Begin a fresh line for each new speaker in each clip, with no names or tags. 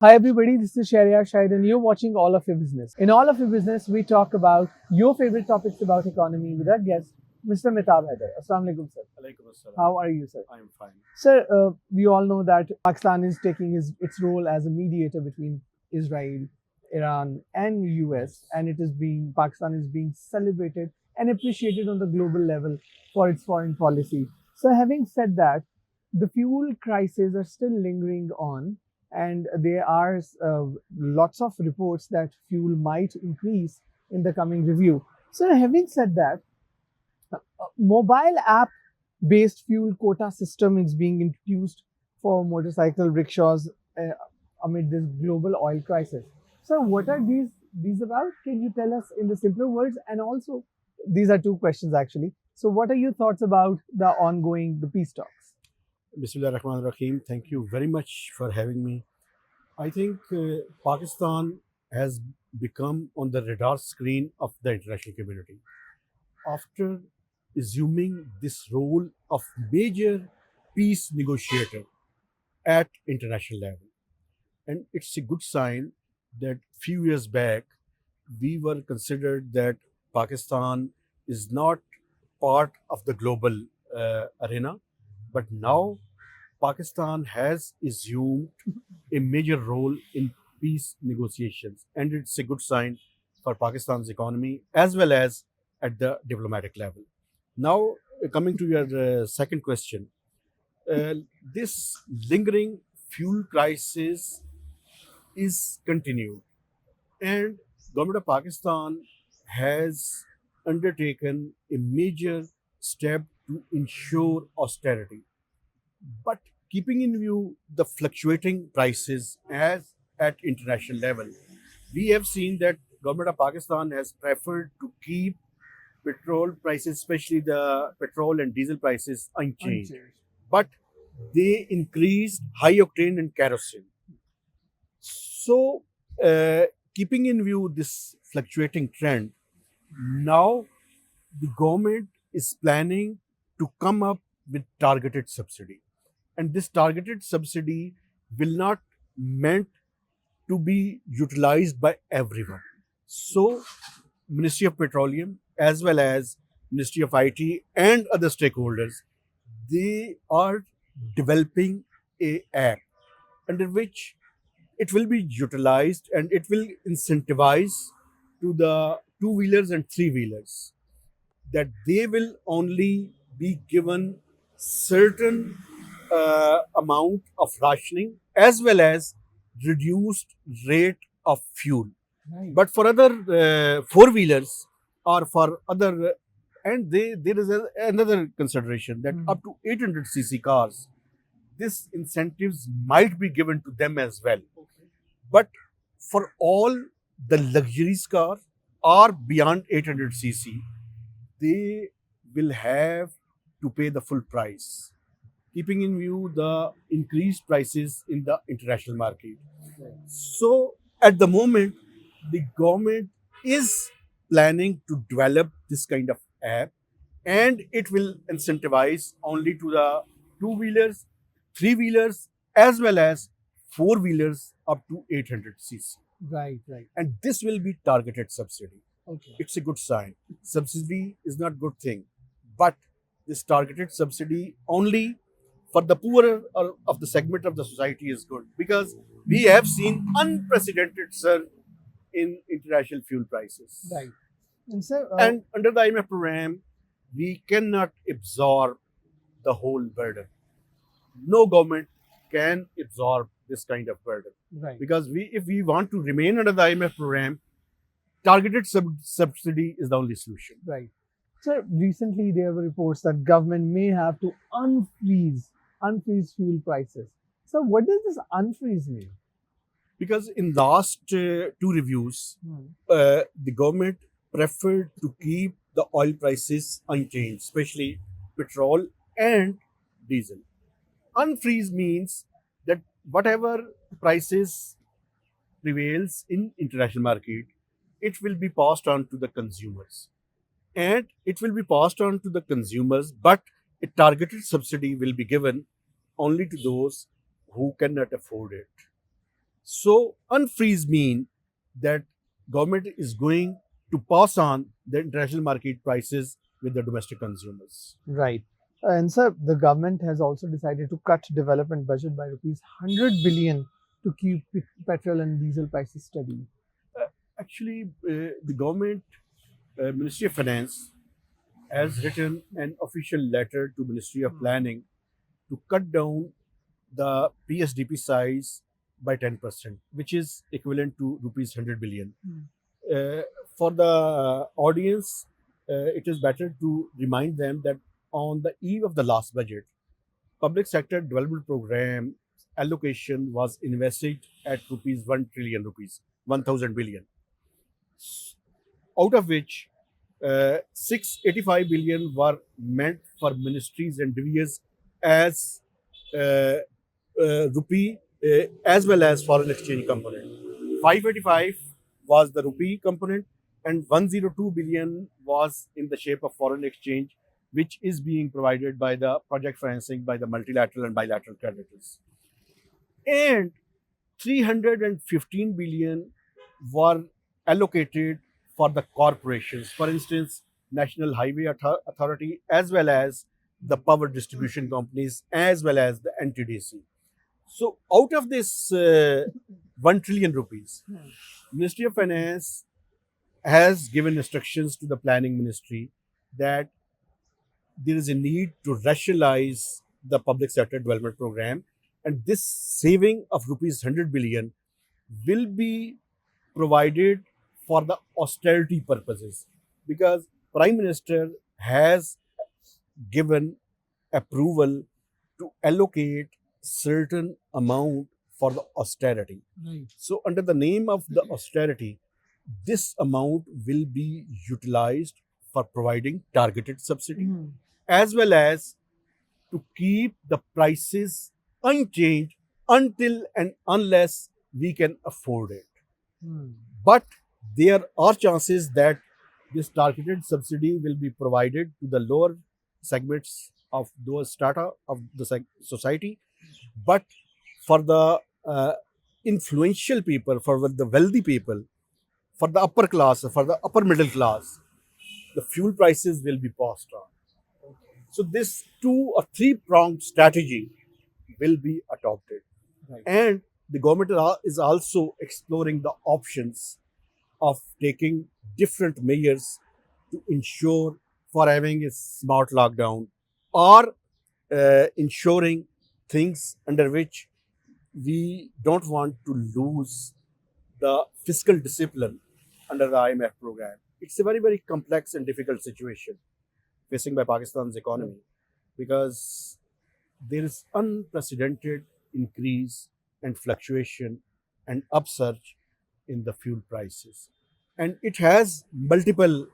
Hi everybody, this is Sheheryar, Shahid, and you're watching All of Your Business. In All of Your Business, we talk about your favorite topics about economy with our guest, Mr. Mitab Haider. Assalamu alaikum, sir.
Alaikum assalam.
How are you, sir?
I am fine.
Sir, we all know that Pakistan is taking its role as a mediator between Israel, Iran, and US, and Pakistan is being celebrated and appreciated on the global level for its foreign policy. So, having said that, the fuel crises are still lingering on, and there are lots of reports that fuel might increase in the coming review. So, having said that, mobile app based fuel quota system is being introduced for motorcycle rickshaws uh, amid this global oil crisis. So, what are these about? Can you tell us in the simpler words? And also, these are two questions actually. So, what are your thoughts about the peace talks?
Bismillah Rahman Rahim. Thank you very much for having me. I think Pakistan has become on the radar screen of the international community after assuming this role of major peace negotiator at international level. And it's a good sign that few years back we were considered that Pakistan is not part of the global arena, but now Pakistan has assumed a major role in peace negotiations, and it's a good sign for Pakistan's economy as well as at the diplomatic level. Now, coming to your second question, uh, this lingering fuel crisis is continued, and government of Pakistan has undertaken a major step to ensure austerity. But keeping in view the fluctuating prices as at international level, we have seen that government of Pakistan has preferred to keep petrol prices, especially the petrol and diesel prices, unchanged. But they increased high octane and kerosene. So, keeping in view this fluctuating trend, now the government is planning to come up with targeted subsidy, and this targeted subsidy will not meant to be utilized by everyone. So, Ministry of Petroleum as well as Ministry of IT and other stakeholders, they are developing a app under which it will be utilized and it will incentivize to the two wheelers and three wheelers that they will only be given certain amount of rationing as well as reduced rate of fuel.
Right.
But for other four wheelers or for other, and there is another consideration that up to 800 cc cars, this incentives might be given to them as well. But for all the luxuries car or beyond 800 cc, they will have to pay the full price, keeping in view the increased prices in the international market. So at the moment, the government is planning to develop this kind of app, and it will incentivize only to the two wheelers, three wheelers, as well as four wheelers up to 800 cc.
Right, right.
And this will be targeted subsidy.
Okay.
It's a good sign. Subsidy is not good thing, but this targeted subsidy only for the poorer of the segment of the society is good, because we have seen unprecedented surge in international fuel prices.
Right. And sir,
And under the IMF program, we cannot absorb the whole burden. No government can absorb this kind of burden,
right.
because if we want to remain under the IMF program, targeted subsidy is the only solution.
Right. Sir, recently there were reports that government may have to unfreeze fuel prices. So what does this unfreeze mean?
Because in last two reviews, the government preferred to keep the oil prices unchanged, especially petrol and diesel. Unfreeze means that whatever prices prevails in international market, it will be passed on to the consumers, and it will be passed on to the consumers, but a targeted subsidy will be given only to those who cannot afford it. So unfreeze mean that government is going to pass on the international market prices with the domestic consumers.
Right. And sir, the government has also decided to cut development budget by rupees 100 billion to keep petrol and diesel prices steady.
Actually, the government, Ministry of Finance, has written an official letter to Ministry of Planning to cut down the PSDP size by 10%, which is equivalent to rupees 100 billion. Uh, for the audience, it is better to remind them that on the eve of the last budget, public sector development program allocation was invested at rupees 1 trillion rupees, 1000 billion, out of which 685 billion were meant for ministries and divisions as uh, rupee as well as foreign exchange component. 585 was the rupee component, and 102 billion was in the shape of foreign exchange, which is being provided by the project financing by the multilateral and bilateral creditors. And 315 billion were allocated for the corporations, for instance, National Highway Authority, as well as the power distribution companies, as well as the NTDC. So, out of this 1 trillion rupees, Ministry of Finance has given instructions to the planning ministry that there is a need to rationalize the public sector development program, and this saving of rupees 100 billion will be provided for the austerity purposes, because prime minister has given approval to allocate certain amount for the austerity.
Right.
So under the name of the austerity, this amount will be utilized for providing targeted subsidy, as well as to keep the prices unchanged until and unless we can afford it. But there are chances that this targeted subsidy will be provided to the lower segments of those strata of the society. But for the influential people, for the wealthy people, for the upper class, for the upper middle class, the fuel prices will be passed on. So this two or three pronged strategy will be adopted.
Right.
And the government is also exploring the options of taking different measures to ensure for having a smart lockdown, or ensuring things under which we don't want to lose the fiscal discipline under the IMF program. It's a very, very complex and difficult situation facing by Pakistan's economy, because there is unprecedented increase and fluctuation and upsurge in the fuel prices. And it has multiple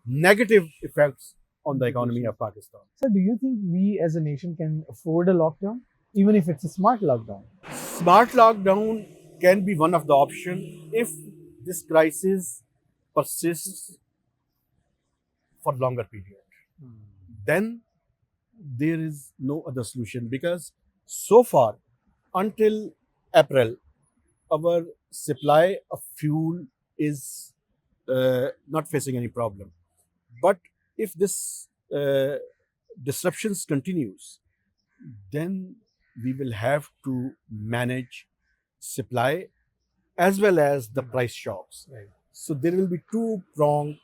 negative effects on the economy of Pakistan.
So, do you think we as a nation can afford a lockdown, even if it's a smart lockdown?
Smart lockdown can be one of the options if this crisis persists for longer period. Then there is no other solution, because so far until April, our supply of fuel is not facing any problem. But if this disruptions continues, then we will have to manage supply as well as the price shocks.
Right.
So there will be two pronged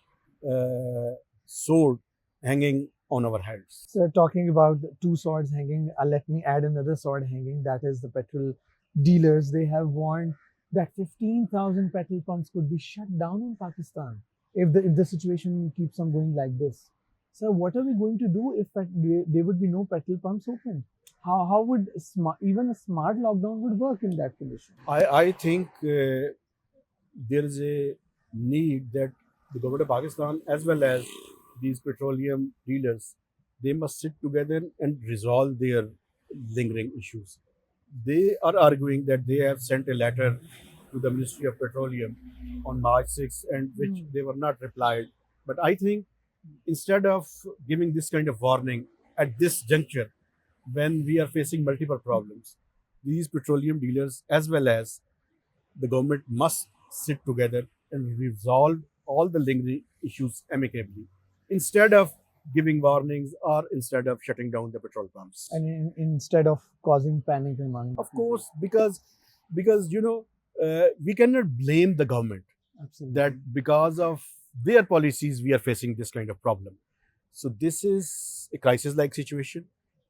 sword hanging on our heads.
So, talking about two swords hanging, let me add another sword hanging. That is the petrol dealers. They have warned that 15,000 petrol pumps could be shut down in Pakistan if the situation keeps on going like this. So, what are we going to do if there would be no petrol pumps open? How would even a smart lockdown would work in that condition?
I think there is a need that the government of Pakistan, as well as these petroleum dealers, they must sit together and resolve their lingering issues. They are arguing that they have sent a letter to the Ministry of Petroleum on March 6th, and which they were not replied. But I think instead of giving this kind of warning at this juncture, when we are facing multiple problems, these petroleum dealers, as well as the government must sit together and resolve all the lingering issues amicably instead of giving warnings or instead of shutting down the petrol pumps.
And instead of causing panic among
Of course, because we cannot blame the government
absolutely
that because of their policies we are facing this kind of problem. So this is a crisis-like situation,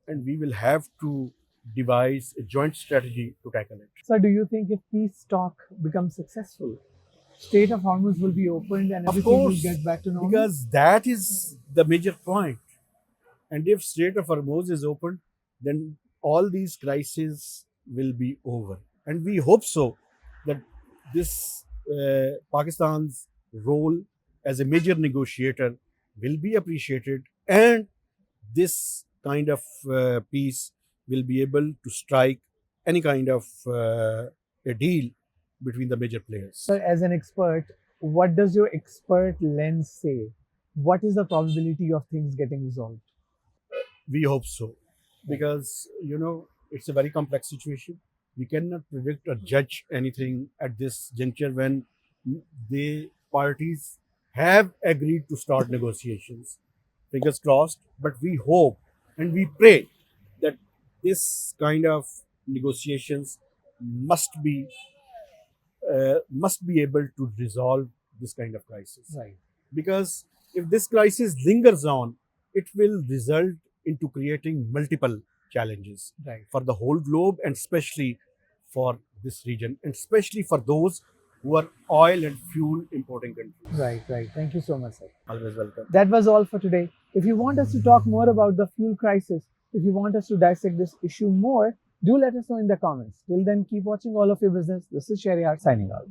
and we will have to devise a joint strategy to tackle it.
So, do you think if peace talk becomes successful, Strait of Hormuz will be opened and
Of
everything will
course,
get back to normal?
because that is the major point. And if Strait of Hormuz is opened, then all these crises will be over. And we hope so that this Pakistan's role as a major negotiator will be appreciated, and this kind of peace will be able to strike any kind of a deal between the major players.
So, as an expert, what does your expert lens say? What is the probability of things getting resolved?
We hope so, because it's a very complex situation. We cannot predict or judge anything at this juncture when the parties have agreed to start negotiations. Fingers crossed, but we hope and we pray that this kind of negotiations must be able to resolve this kind of crisis.
Right.
Because if this crisis lingers on, it will result into creating multiple challenges
Right.
for the whole globe, and especially for this region, and especially for those who are oil and fuel importing countries.
Right. Right. Thank you so much, sir.
Always welcome.
That was all for today. If you want us to talk more about the fuel crisis, if you want us to dissect this issue more, do let us know in the comments. Till then, keep watching All of Your Business. This is Sheheryar signing out.